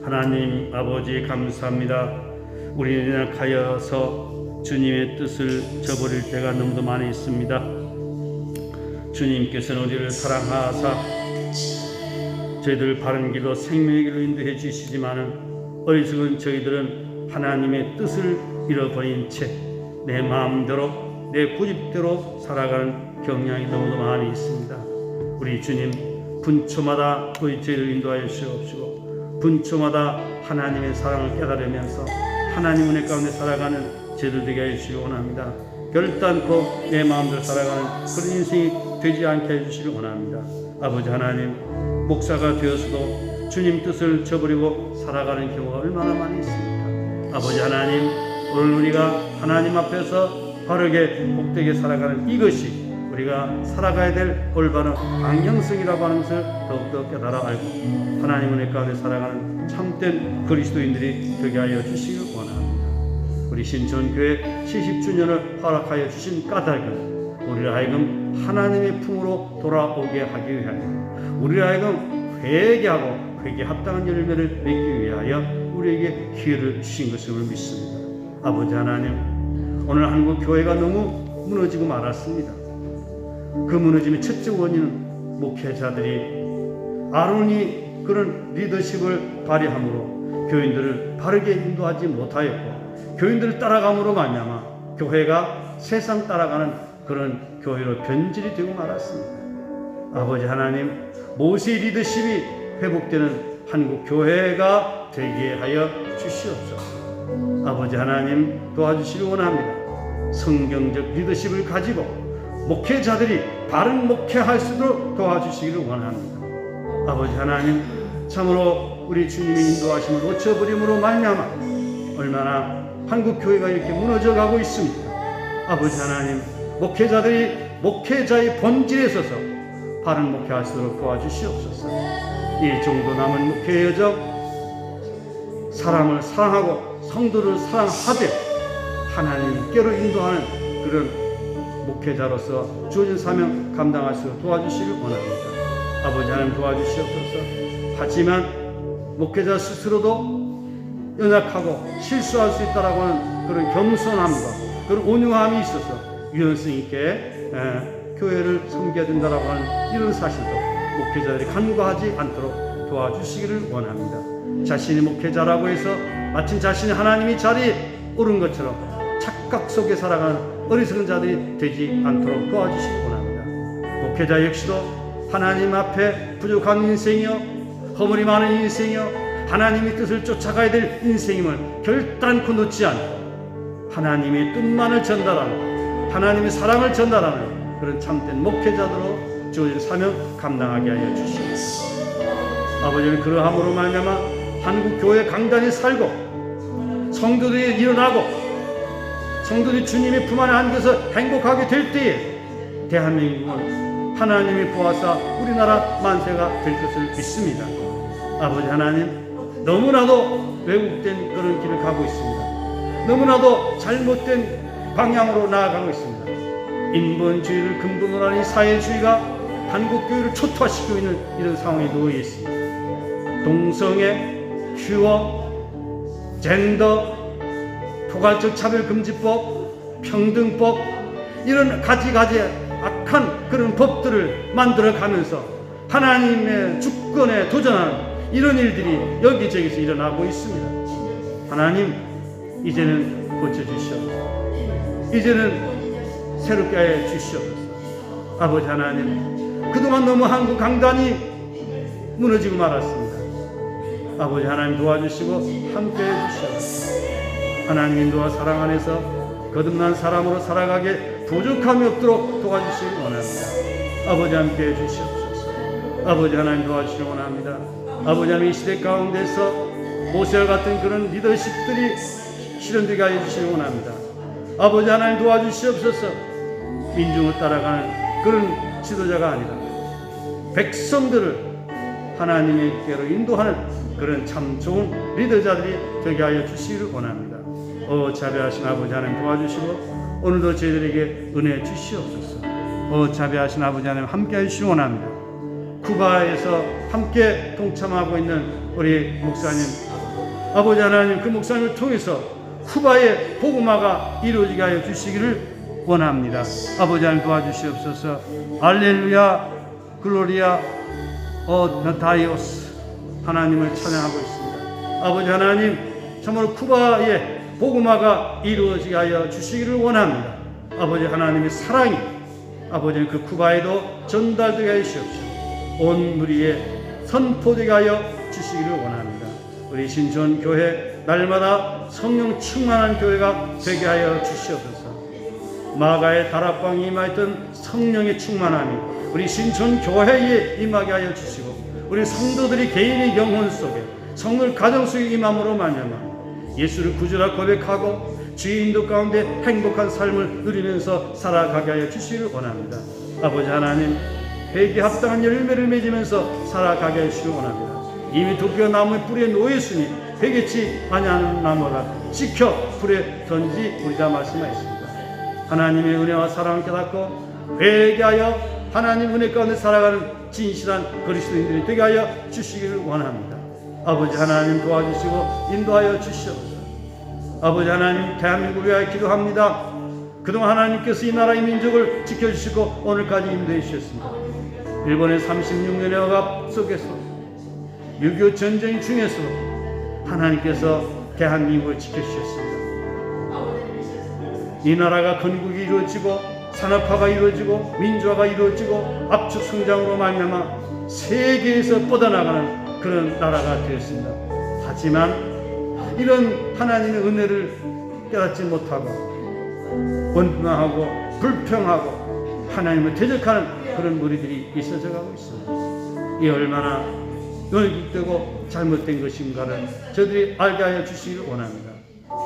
하나님 아버지 감사합니다. 우리는 연약하여서 주님의 뜻을 저버릴 때가 너무도 많이 있습니다. 주님께서는 우리를 사랑하사 저희들을 바른 길로 생명의 길로 인도해 주시지만은 어리석은 저희들은 하나님의 뜻을 잃어버린 채 내 마음대로 내 고집대로 살아가는 경향이 너무도 많이 있습니다. 우리 주님 분초마다 우리 저희를 인도하여 주시옵시고 분초마다 하나님의 사랑을 깨달으면서 하나님 은혜 가운데 살아가는 저희들 되게 하여 주시기 원합니다. 결단코 내 마음대로 살아가는 그런 인생이 되지 않게 해주시길 원합니다. 아버지 하나님, 목사가 되어서도 주님 뜻을 저버리고 살아가는 경우가 얼마나 많이 있습니까? 아버지 하나님, 오늘 우리가 하나님 앞에서 바르게 복되게 살아가는 이것이 우리가 살아가야 될 올바른 방향성이라고 하는 것을 더욱더 깨달아 알고 하나님 은혜 가운데 살아가는 참된 그리스도인들이 되게 하여 주시길 원합니다. 우리 신천교회 70주년을 허락하여 주신 까닭은 우리를 하여금 하나님의 품으로 돌아오게 하기 위하여, 우리를 하여금 회개하고 회개에 합당한 열매를 맺기 위하여 우리에게 기회를 주신 것임을 믿습니다. 아버지 하나님, 오늘 한국 교회가 너무 무너지고 말았습니다. 그 무너짐의 첫째 원인은 목회자들이 아론이 그런 리더십을 발휘함으로 교인들을 바르게 인도하지 못하였고 교인들을 따라감으로 말미암아 교회가 세상 따라가는 그런 교회로 변질이 되고 말았습니다. 아버지 하나님, 모세의 리더십이 회복되는 한국 교회가 되게 하여 주시옵소서. 아버지 하나님, 도와주시기 원합니다. 성경적 리더십을 가지고 목회자들이 바른 목회할 수 있도록 도와주시기를 원합니다. 아버지 하나님, 참으로 우리 주님의 인도하심을 놓쳐버림으로 말미암아 얼마나 한국 교회가 이렇게 무너져 가고 있습니까? 아버지 하나님, 목회자들이 목회자의 본질에 서서 바른 목회할 수 있도록 도와주시옵소서. 이 정도 남은 목회 여정, 사람을 사랑하고 성도를 사랑하되 하나님께로 인도하는 그런 목회자로서 주어진 사명 감당할 수 있도록 도와주시길 원합니다. 아버지 하나님, 도와주시옵소서. 하지만 목회자 스스로도 연약하고 실수할 수 있다라고 하는 그런 겸손함과 그런 온유함이 있어서 유연성 있게 교회를 섬겨야 된다라고 하는 이런 사실도 목회자들이 간과하지 않도록 도와주시기를 원합니다. 자신이 목회자라고 해서 마침 자신이 하나님의 자리에 오른 것처럼 착각 속에 살아가는 어리석은 자들이 되지 않도록 도와주시기 원합니다. 목회자 역시도 하나님 앞에 부족한 인생이요, 허물이 많은 인생이요, 하나님의 뜻을 쫓아가야 될 인생임을 결단코 놓지 않고 하나님의 뜻만을 전달하는, 하나님의 사랑을 전달하는 그런 참된 목회자들로 주어진 사명 감당하게 하여 주시옵소서. 아버지는 그러함으로 말미암아 한국 교회 강단이 살고 성도들이 일어나고 성도들이 주님의 품 안에 안겨서 행복하게 될 때에 대한민국은 하나님이 보아사 우리나라 만세가 될 것을 믿습니다. 아버지 하나님, 너무나도 왜곡된 그런 길을 가고 있습니다. 너무나도 잘못된 방향으로 나아가고 있습니다. 인본주의를 근본으로 하는 사회주의가 한국교회를 초토화시키고 있는 이런 상황에 놓여 있습니다. 동성애, 퓨어, 젠더, 포괄적 차별금지법, 평등법, 이런 가지가지 악한 그런 법들을 만들어가면서 하나님의 주권에 도전하는 이런 일들이 여기저기서 일어나고 있습니다. 하나님, 이제는 고쳐주시옵소서. 이제는 새롭게 해 주시옵소서. 아버지 하나님, 그동안 너무 한국 강단이 무너지고 말았습니다. 아버지 하나님, 도와주시고 함께해 주시옵소서. 하나님 인도와 사랑 안에서 거듭난 사람으로 살아가게 부족함이 없도록 도와주시기 원합니다. 아버지 함께해 주시옵소서. 아버지 하나님, 도와주시기 원합니다. 아버지 하나님, 이 시대 가운데서 모세와 같은 그런 리더십들이 실현되게 하여 주시기 원합니다. 아버지 하나님, 도와주시옵소서. 민중을 따라가는 그런 지도자가 아니라 백성들을 하나님께로 인도하는 그런 참 좋은 리더자들이 되게 하여 주시기를 원합니다. 자비하신 아버지 하나님, 도와주시고 오늘도 저희들에게 은혜 주시옵소서. 자비하신 아버지 하나님, 함께 해주시기 원합니다. 쿠바에서 함께 동참하고 있는 우리 목사님, 아버지 하나님, 그 목사님을 통해서 쿠바의 복음화가 이루어지게 하여 주시기를 원합니다. 아버지 하나님, 도와주시옵소서. 알렐루야, 글로리아, 다이오스, 하나님을 찬양하고 있습니다. 아버지 하나님, 참으로 쿠바의 복음화가 이루어지게 하여 주시기를 원합니다. 아버지 하나님의 사랑이 아버지는 그 쿠바에도 전달되게 하여 주시옵소서. 온 무리에 선포되게 하여 주시기를 원합니다. 우리 신촌 교회 날마다 성령 충만한 교회가 되게 하여 주시옵소서. 마가의 다락방에 임하였던 성령의 충만함이 우리 신촌 교회에 임하게 하여 주시고 우리 성도들이 개인의 영혼 속에 성을 가정 속에 임함으로 말미암아 예수를 구주라 고백하고 주의 인도 가운데 행복한 삶을 누리면서 살아가게 하여 주시기를 원합니다. 아버지 하나님, 회개에 합당한 열매를 맺으면서 살아가게 하시기 원합니다. 이미 도끼가 나무의 뿌리에 놓였으니 회개치 아니하는 나무라 지켜 불에 던지우리가 말씀하였습니다. 하나님의 은혜와 사랑을 깨닫고 회개하여 하나님 은혜 가운데 살아가는 진실한 그리스도인들이 되게 하여 주시기를 원합니다. 아버지 하나님, 도와주시고 인도하여 주시옵소서. 아버지 하나님, 대한민국을 위하여 기도합니다. 그동안 하나님께서 이 나라의 민족을 지켜주시고 오늘까지 인도해 주셨습니다. 일본의 36년의 억압 속에서 6.25 전쟁 중에서 하나님께서 대한민국을 지켜주셨습니다. 이 나라가 건국이 이루어지고 산업화가 이루어지고 민주화가 이루어지고 압축 성장으로 말미암아 세계에서 뻗어나가는 그런 나라가 되었습니다. 하지만 이런 하나님의 은혜를 깨닫지 못하고 원망하고 불평하고 하나님을 대적하는 그런 무리들이 있어져 가고 있습니다. 이 얼마나 열깃되고 잘못된 것인가를 저들이 알게 하여 주시기를 원합니다.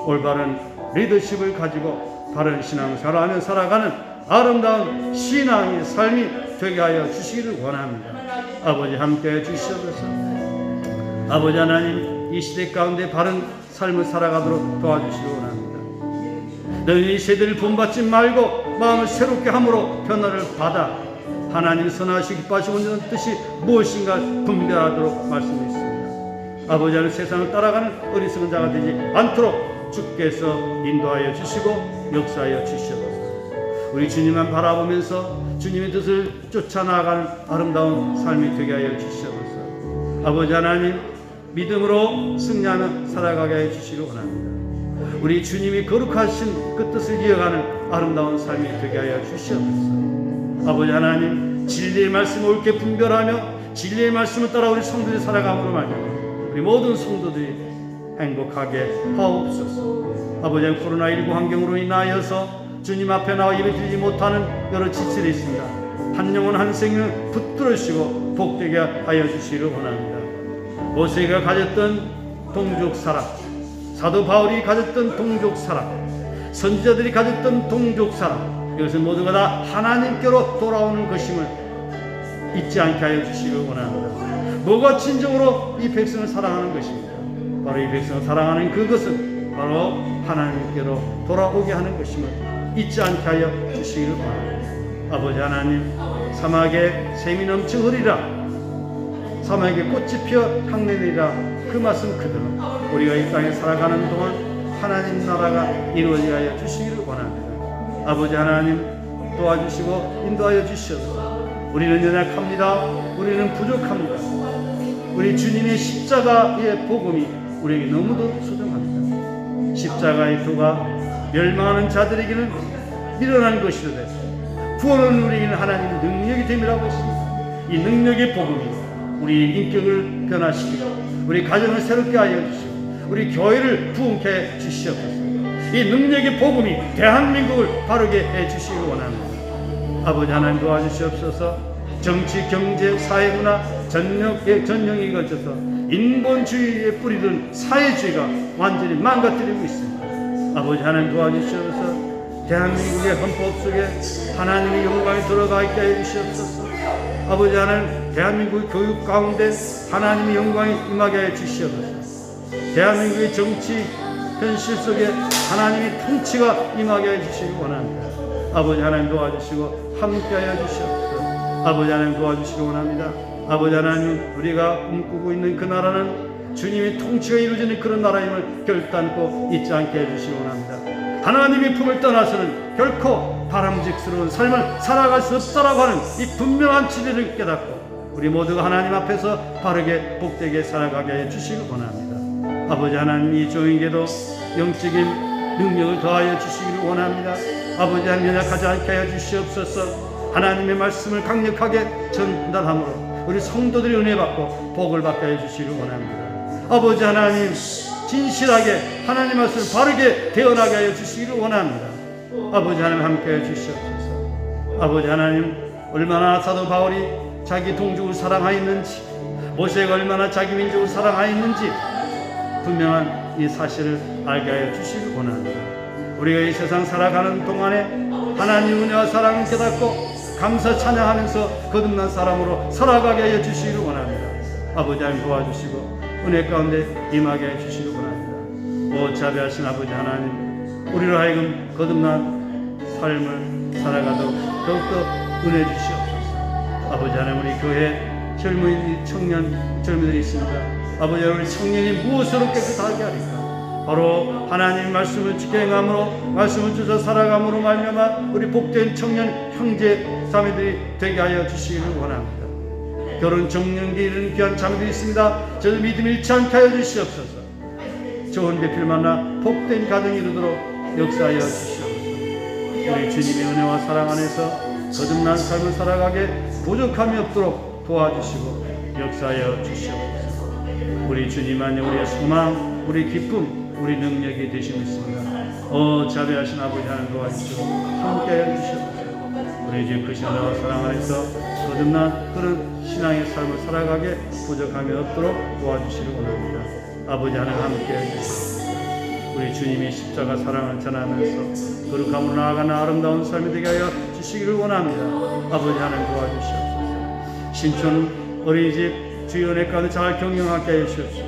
올바른 리더십을 가지고 바른 신앙생활을 살아가는 아름다운 신앙의 삶이 되게 하여 주시기를 원합니다. 아버지 함께해 주시옵소서. 아버지 하나님, 이 시대 가운데 바른 삶을 살아가도록 도와주시기 원합니다. 너희 이 세대를 본받지 말고 마음을 새롭게 함으로 변화를 받아 하나님 선하시고 기뻐하시고 온전한 뜻이 무엇인가 분별하도록 말씀했습니다. 아버지 하나님, 세상을 따라가는 어리석은 자가 되지 않도록 주께서 인도하여 주시고 역사하여 주시옵소서. 우리 주님만 바라보면서 주님의 뜻을 쫓아나가는 아름다운 삶이 되게 하여 주시옵소서. 아버지 하나님, 믿음으로 승리하며 살아가게 하여 주시기 원합니다. 우리 주님이 거룩하신 그 뜻을 이어가는 아름다운 삶이 되게 하여 주시옵소서. 아버지 하나님, 진리의 말씀을 옳게 분별하며 진리의 말씀을 따라 우리 성도들이 살아감으로 말미암아 우리 모든 성도들이 행복하게 하옵소서. 아버지 하나님, 코로나19 환경으로 인하여서 주님 앞에 나와 예배드리지 못하는 여러 지체들이 있습니다. 한 영혼 한 생명 붙들으시고 복되게 하여 주시기를 원합니다. 모세가 가졌던 동족 사랑, 사도 바울이 가졌던 동족 사랑, 선지자들이 가졌던 동족 사랑, 이것은 모두가 다 하나님께로 돌아오는 것임을 잊지 않게 하여 주시기를 원합니다. 뭐가 진정으로 이 백성을 사랑하는 것입니까? 바로 이 백성을 사랑하는 그것은 바로 하나님께로 돌아오게 하는 것임을 잊지 않게 하여 주시기를 원합니다. 아버지 하나님, 사막에 샘이 넘치으리라, 사막에 꽃이 피어 향내리라, 그 말씀 그대로 우리가 이 땅에 살아가는 동안 하나님 나라가 이루어지게 하여 주시기를 원합니다. 아버지 하나님, 도와주시고 인도하여 주시옵소서. 우리는 연약합니다. 우리는 부족합니다. 우리 주님의 십자가의 복음이 우리에게 너무도 소중합니다. 십자가의 도가 멸망하는 자들에게는 미련한 것이로되 구원은 우리에게는 하나님의 능력이 됨이라고 했습니다. 이 능력의 복음이 우리 인격을 변화시키고 우리 가정을 새롭게 하여 주시고 우리 교회를 부흥케 해 주시옵소서. 이 능력의 복음이 대한민국을 바르게 해 주시기 원합니다. 아버지 하나님, 도와주시옵소서. 정치, 경제, 사회문화 전형에 걸쳐서 인본주의에 뿌리든 사회주의가 완전히 망가뜨리고 있습니다. 아버지 하나님, 도와주시옵소서. 대한민국의 헌법 속에 하나님의 영광이 들어가 있게 해 주시옵소서. 아버지 하나님, 대한민국의 교육 가운데 하나님의 영광이 임하게 해 주시옵소서. 대한민국의 정치 현실 속에 하나님의 통치가 임하게 해 주시기 원합니다. 아버지 하나님, 도와주시고 함께하여 주시옵소서. 아버지 하나님, 도와주시기 원합니다. 아버지 하나님, 우리가 꿈꾸고 있는 그 나라는 주님의 통치가 이루어지는 그런 나라임을 결단코 잊지 않게 해주시기 원합니다. 하나님의 품을 떠나서는 결코 바람직스러운 삶을 살아갈 수 없다라고 하는 이 분명한 진리를 깨닫고 우리 모두가 하나님 앞에서 바르게 복되게 살아가게 해주시기 원합니다. 아버지 하나님, 이 종에게도 영적인 능력을 더하여 주시기를 원합니다. 아버지 하나님, 연약하지 않게 하여 주시옵소서. 하나님의 말씀을 강력하게 전달함으로 우리 성도들이 은혜 받고 복을 받게 해주시기를 원합니다. 아버지 하나님, 진실하게 하나님 말씀을 바르게 대언하게 하여 주시기를 원합니다. 아버지 하나님, 함께 해주시옵소서. 아버지 하나님, 얼마나 사도 바울이 자기 동족을 사랑하였는지, 모세가 얼마나 자기 민족을 사랑하였는지 분명한 이 사실을 알게 하여 주시기를 원합니다. 우리가 이 세상 살아가는 동안에 하나님 은혜와 사랑을 깨닫고 감사 찬양하면서 거듭난 사람으로 살아가게 하여 주시기를 원합니다. 아버지 하나님, 도와주시고 은혜 가운데 임하게 해 주시기를 원합니다. 오 자비하신 아버지 하나님, 우리로 하여금 거듭난 삶을 살아가도록 더욱더 은혜 주시옵소서. 아버지 하나님, 우리 교회 젊은 청년 젊은이들이 있습니다. 아버지 하나님, 우리 청년이 무엇으로 깨끗하게 하리까? 바로 하나님 말씀을 지켜 행함으로, 말씀을 쫓아 살아감으로 말미암아 우리 복된 청년 형제 자매들이 되게 하여 주시기를 원합니다. 결혼 정년기에 이르는 귀한 자매들이 있습니다. 저들 믿음 잃지 않게 하여 주시옵소서. 좋은 배필 만나 복된 가정이 이루도록 역사하여 주시옵소서. 우리 주님의 은혜와 사랑 안에서 거듭난 삶을 살아가게 부족함이 없도록 도와주시고 역사하여 주시옵소서. 우리 주님만이 우리의 소망, 우리 기쁨, 우리 능력이 되시고 있습니다. 자비하신 아버지 하나님 도와주시고 함께하여 주시옵소서. 우리 주 크신 은혜와 사랑 안에서 거듭난 그런 신앙의 삶을 살아가게 부족함이 없도록 도와주시기 원합니다. 아버지 하나님 함께하여 주시옵소서. 우리 주님이 십자가 사랑을 전하면서 거룩함으로 나아가는 아름다운 삶이 되게 하여 주시기를 원합니다. 아버지 하나님 도와주시옵소서. 신촌 어린이집 주의 은혜 가운데 잘 경영하게 하여 주시옵소서.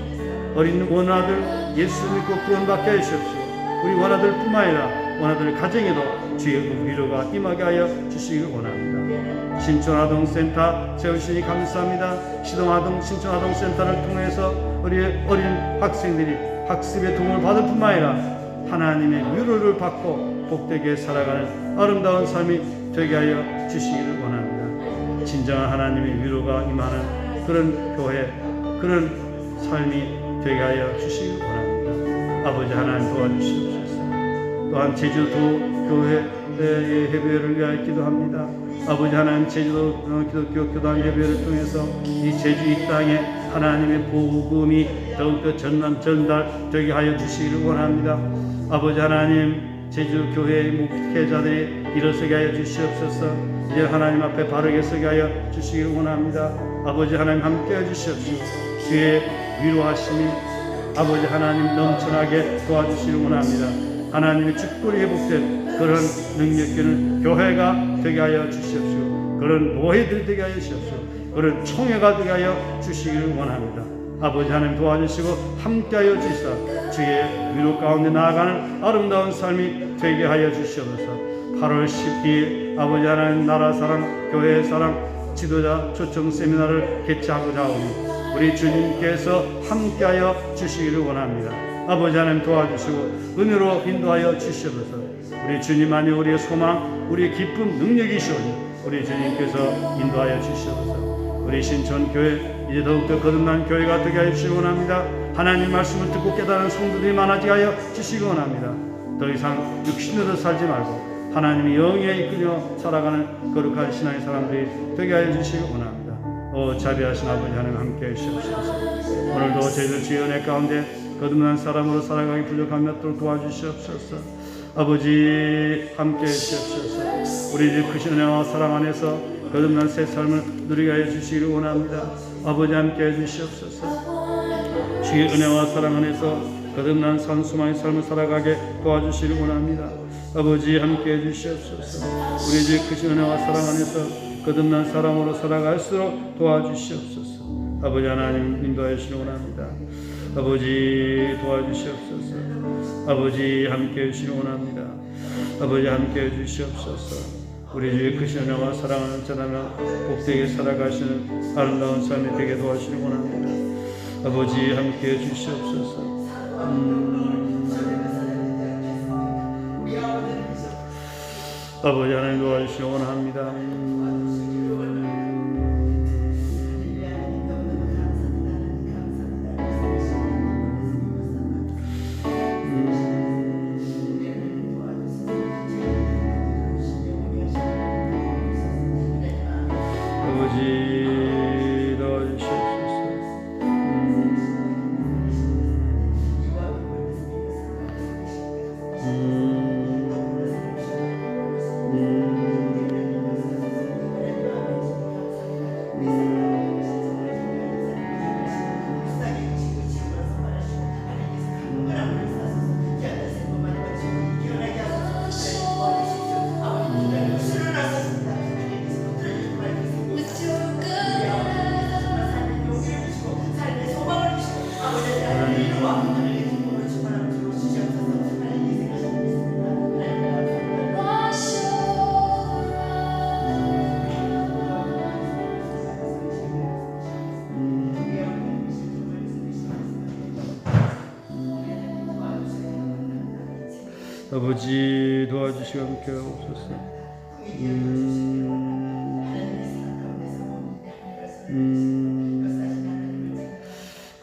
어린 원아들 예수 믿고 구원받게 하여 주시옵소서. 우리 원아들뿐만 아니라 원아들 가정에도 주의 위로가 임하게 하여 주시기를 원합니다. 신촌아동센터 세우시니 감사합니다. 시동아동 신촌아동센터를 통해서 우리의 어린 학생들이 학습의 도움을 받을 뿐만 아니라 하나님의 위로를 받고 복되게 살아가는 아름다운 삶이 되게 하여 주시기를 원합니다. 진정한 하나님의 위로가 임하는 그런 교회, 그런 삶이 되게 하여 주시기를 원합니다. 아버지 하나님 도와주시옵소서. 또한 제주도 교회의 예배를 위하여 기도합니다. 아버지 하나님 제주도 기독교 교단 예배를 통해서 이 제주 이 땅에 하나님의 복음이 더욱더 전달되게 하여 주시기를 원합니다. 아버지 하나님 제주 교회의 목회자들이 일어서게 하여 주시옵소서. 이제 하나님 앞에 바르게 서게 하여 주시기를 원합니다. 아버지 하나님 함께해 주시옵소서. 주의 위로하심이 아버지 하나님 넘쳐나게 도와주시기를 원합니다. 하나님의 축복이 회복된 그런 능력있는 교회가 되게 하여 주시옵시고 그런 노예들 되게 하여 주시옵시고 그런 총회가 되게 하여 주시기를 원합니다. 아버지 하나님 도와주시고 함께하여 주시사 주의 위로 가운데 나아가는 아름다운 삶이 되게 하여 주시옵소서. 8월 12일 아버지 하나님 나라 사랑 교회 사랑 지도자 초청 세미나를 개최하고자 하오니 우리 주님께서 함께하여 주시기를 원합니다. 아버지 하나님 도와주시고 은혜로 인도하여 주시옵소서. 우리 주님만이 우리의 소망, 우리의 기쁨, 능력이시오니 우리 주님께서 인도하여 주시옵소서. 우리 신촌교회 이제 더욱더 거듭난 교회가 되게 하여 주시기 원합니다. 하나님 말씀을 듣고 깨달은 성도들이 많아지게 하여 주시기 원합니다. 더 이상 육신으로 살지 말고 하나님의 영에 이끌려 살아가는 거룩한 신앙의 사람들이 되게 하여 주시기 원합니다. 자비하신 아버지 하나님 함께해 주시옵소서. 오늘도 저희들 주의 은혜 가운데 거듭난 사람으로 살아가기 부족함이 없도록 도와주시옵소서. 아버지 함께해 주시옵소서. 우리 집 크신 은혜와 사랑 안에서 거듭난 새 삶을 누리게 하여 주시기를 원합니다. 아버지 함께해 주시옵소서. 주의 은혜와 사랑 안에서 거듭난 산수만의 삶을 살아가게 도와주시기를 원합니다. 아버지 함께해 주시옵소서. 우리 집 크신 은혜와 사랑 안에서 거듭난 사람으로 살아갈수록 도와주시옵소서. 아버지 하나님 인도하여 주시기 원합니다. 아버지 도와주시옵소서. 아버지 함께해 주시기 원합니다. 아버지 함께해 주시옵소서. 우리 주의 크신 은혜와 사랑을 전하며 복되게 살아가시는 아름다운 삶이 되게 도와주시기 원합니다. 아버지 함께해 주시옵소서. 아버지 하나님 도와주시기 원합니다. 아버지 도와주시고 함께 하옵소서.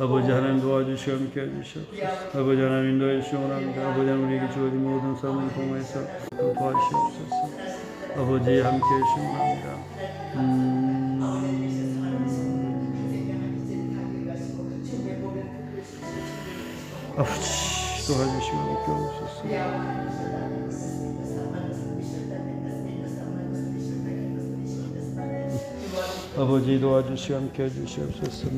아버지 하나님 도와주시고 함께 해주시옵소서. 아버지 하나님 인도해주시기 원합니다. 아버지 하나님 우리에게 주어진 모든 삶을 통해서 도와주시옵소서. 아버지 함께 해주시기 원합니다. 아버지 도와주시고 함께 하옵소서. 아버지 도와주시고 함께 해주시옵소서.